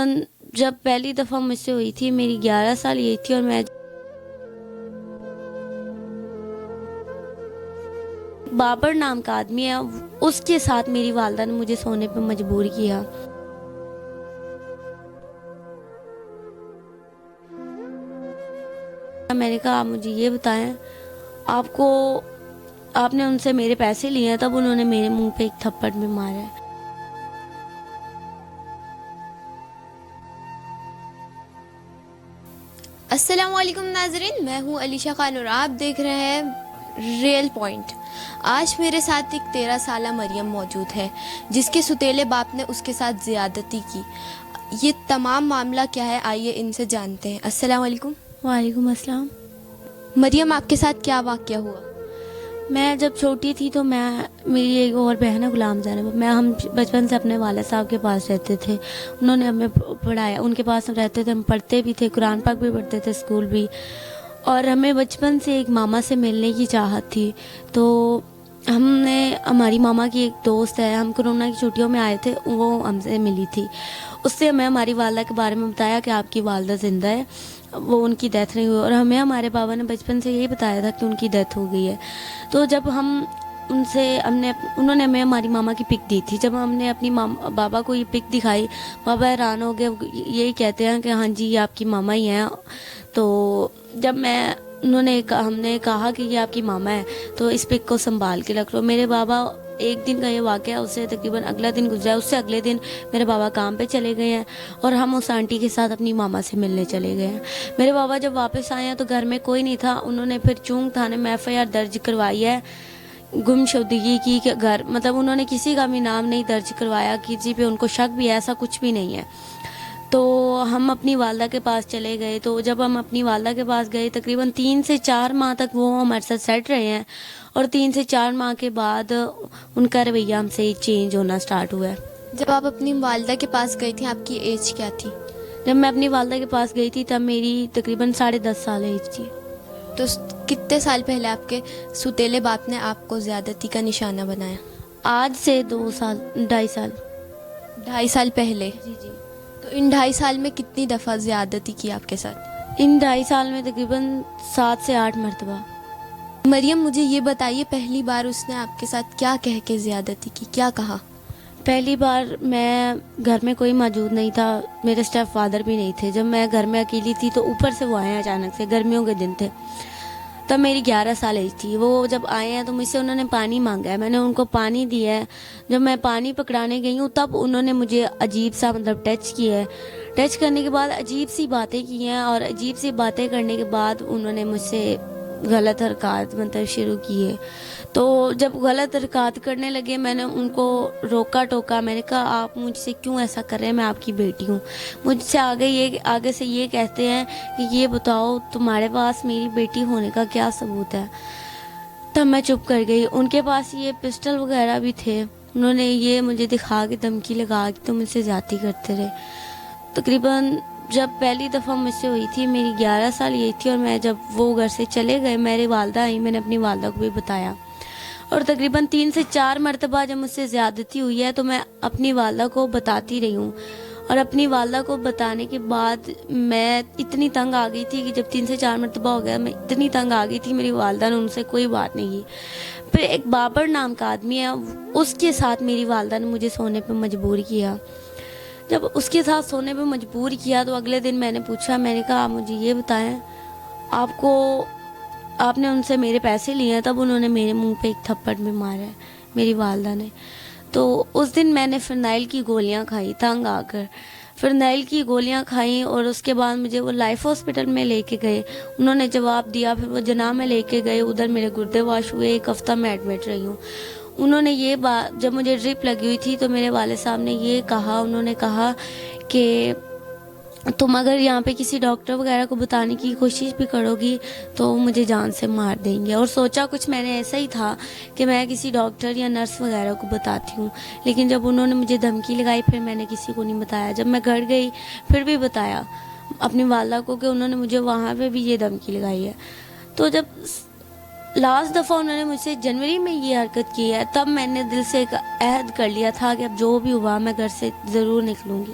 تقریباً جب پہلی دفعہ مجھ سے ہوئی تھی میری 11 سال یہ تھی، اور میں بابر نام کا آدمی ہے، اس کے ساتھ میری والدہ نے مجھے سونے پہ مجبور کیا۔ میں نے کہا آپ مجھے یہ بتائیں، آپ نے ان سے میرے پیسے لیے ہیں، تب انہوں نے میرے منہ پہ ایک تھپڑ بھی مارا ہے۔ السلام علیکم ناظرین، میں ہوں علیشہ خان اور آپ دیکھ رہے ہیں ریئل پوائنٹ۔ آج میرے ساتھ ایک 13 سالہ مریم موجود ہے جس کے ستیلے باپ نے اس کے ساتھ زیادتی کی۔ یہ تمام معاملہ کیا ہے، آئیے ان سے جانتے ہیں۔ السلام علیکم۔ وعلیکم السلام۔ مریم، آپ کے ساتھ کیا واقعہ ہوا؟ میں جب چھوٹی تھی تو میری ایک اور بہن ہے غلام زینب، ہم بچپن سے اپنے والد صاحب کے پاس رہتے تھے، انہوں نے ہمیں پڑھایا، ان کے پاس ہم رہتے تھے، ہم پڑھتے بھی تھے، قرآن پاک بھی پڑھتے تھے، اسکول بھی، اور ہمیں بچپن سے ایک ماما سے ملنے کی چاہت تھی۔ تو ہماری ماما کی ایک دوست ہے، ہم کرونا کی چھٹیوں میں آئے تھے، وہ ہم سے ملی تھی، اس سے ہمیں ہماری والدہ کے بارے میں بتایا کہ آپ کی والدہ زندہ ہے، وہ ان کی ڈیتھ نہیں ہوئی، اور ہمیں ہمارے بابا نے بچپن سے یہی بتایا تھا کہ ان کی ڈیتھ ہو گئی ہے۔ تو جب انہوں نے ہمیں ہماری ماما کی پک دی تھی، جب ہم نے اپنی بابا کو یہ پک دکھائی، بابا حیران ہو گئے، یہی کہتے ہیں کہ ہاں جی یہ آپ کی ماما ہی ہیں۔ تو جب ہم نے کہا کہ یہ آپ کی ماما ہے تو اس پک کو سنبھال کے رکھ لو۔ میرے بابا ایک دن کا یہ واقعہ، اس سے تقریباً اگلا دن گزرا، اس سے اگلے دن میرے بابا کام پہ چلے گئے ہیں اور ہم اس آنٹی کے ساتھ اپنی ماما سے ملنے چلے گئے ہیں۔ میرے بابا جب واپس آئے ہیں تو گھر میں کوئی نہیں تھا، انہوں نے پھر چونگ تھانے میں FIR درج کروائی ہے گم شدگی کی، کہ انہوں نے کسی کا بھی نام نہیں درج کروایا، کسی پہ ان کو شک بھی ہے، ایسا کچھ بھی نہیں ہے۔ تو ہم اپنی والدہ کے پاس چلے گئے، تو جب ہم اپنی والدہ کے پاس گئے تقریباً 3 سے 4 ماہ تک وہ ہمارے ساتھ سیٹ رہے ہیں، اور 3 سے 4 ماہ کے بعد ان کا رویہ ہم سے چینج ہونا سٹارٹ ہوا ہے۔ جب آپ اپنی والدہ کے پاس گئی تھی، آپ کی ایج کیا تھی؟ جب میں اپنی والدہ کے پاس گئی تھی تب میری تقریباً 10.5 سال ایج تھی۔ تو کتنے سال پہلے آپ کے ستیلے باپ نے آپ کو زیادتی کا نشانہ بنایا؟ آج سے 2.5 سال 2.5 سال پہلے؟ جی جی۔ تو ان 2.5 سال میں کتنی دفعہ زیادتی کی آپ کے ساتھ؟ ان 2.5 سال میں تقریباً 7 سے 8 مرتبہ۔ مریم، مجھے یہ بتائیے، پہلی بار اس نے آپ کے ساتھ کیا کہہ کے زیادتی کی، کیا کہا؟ پہلی بار میں گھر میں کوئی موجود نہیں تھا، میرے اسٹیپ فادر بھی نہیں تھے، جب میں گھر میں اکیلی تھی تو اوپر سے وہ آئے ہیں اچانک سے، گرمیوں کے دن تھے، تب میری 11 سال ایج تھی۔ وہ جب آئے ہیں تو مجھ سے انہوں نے پانی مانگا ہے، میں نے ان کو پانی دیا ہے۔ جب میں پانی پکڑانے گئی ہوں تب انہوں نے مجھے عجیب سا ٹچ کیا ہے، ٹچ کرنے کے بعد عجیب سی باتیں کی ہیں، اور عجیب سی باتیں کرنے کے بعد انہوں نے مجھ سے غلط حرکات شروع کیے۔ تو جب غلط حرکات کرنے لگے میں نے ان کو روکا ٹوکا، میں نے کہا آپ مجھ سے کیوں ایسا کر رہے ہیں، میں آپ کی بیٹی ہوں۔ مجھ سے آگے سے یہ کہتے ہیں کہ یہ بتاؤ تمہارے پاس میری بیٹی ہونے کا کیا ثبوت ہے۔ تب میں چپ کر گئی۔ ان کے پاس یہ پسٹل وغیرہ بھی تھے، انہوں نے یہ مجھے دکھا کے دھمکی لگا کہ تم مجھ سے زیادتی کرتے رہے۔ تقریباً جب پہلی دفعہ مجھ سے ہوئی تھی میری 11 سال یہ تھی، اور میں جب وہ گھر سے چلے گئے، میری والدہ آئی، میں نے اپنی والدہ کو بھی بتایا، اور تقریباً 3 سے 4 مرتبہ جب مجھ سے زیادتی ہوئی ہے تو میں اپنی والدہ کو بتاتی رہی ہوں، اور اپنی والدہ کو بتانے کے بعد میں اتنی تنگ آ گئی تھی کہ جب 3 سے 4 مرتبہ ہو گیا میں اتنی تنگ آ گئی تھی، میری والدہ نے ان سے کوئی بات نہیں کی۔ پھر ایک بابر نام کا آدمی ہے، اس کے ساتھ میری والدہ نے مجھے سونے پہ مجبور کیا۔ جب اس کے ساتھ سونے پہ مجبور کیا تو اگلے دن میں نے پوچھا، میں نے کہا آپ مجھے یہ بتائیں، آپ نے ان سے میرے پیسے لیے ہیں، تب انہوں نے میرے منہ پہ ایک تھپڑ بھی مارا ہے میری والدہ نے۔ تو اس دن میں نے فرنائل کی گولیاں کھائی، تنگ آ کر فرنائل کی گولیاں کھائیں، اور اس کے بعد مجھے وہ لائف ہاسپٹل میں لے کے گئے، انہوں نے جواب دیا، پھر وہ جناح میں لے کے گئے، ادھر میرے گردے واش ہوئے، 1 ہفتہ میں ایڈمٹ رہی ہوں۔ انہوں نے یہ بات، جب مجھے ڈرپ لگی ہوئی تھی تو میرے والد صاحب نے یہ کہا، انہوں نے کہا کہ تم اگر یہاں پہ کسی ڈاکٹر وغیرہ کو بتانے کی کوشش بھی کرو گی تو مجھے جان سے مار دیں گے۔ اور سوچا کچھ میں نے ایسا ہی تھا کہ میں کسی ڈاکٹر یا نرس وغیرہ کو بتاتی ہوں، لیکن جب انہوں نے مجھے دھمکی لگائی پھر میں نے کسی کو نہیں بتایا۔ جب میں گھر گئی پھر بھی بتایا اپنی والدہ کو کہ انہوں نے مجھے وہاں پہ بھی یہ دھمکی لگائی ہے۔ تو جب لاسٹ دفعہ انہوں نے مجھ سے جنوری میں یہ حرکت کی ہے، تب میں نے دل سے ایک عہد کر لیا تھا کہ اب جو بھی ہوا میں گھر سے ضرور نکلوں گی۔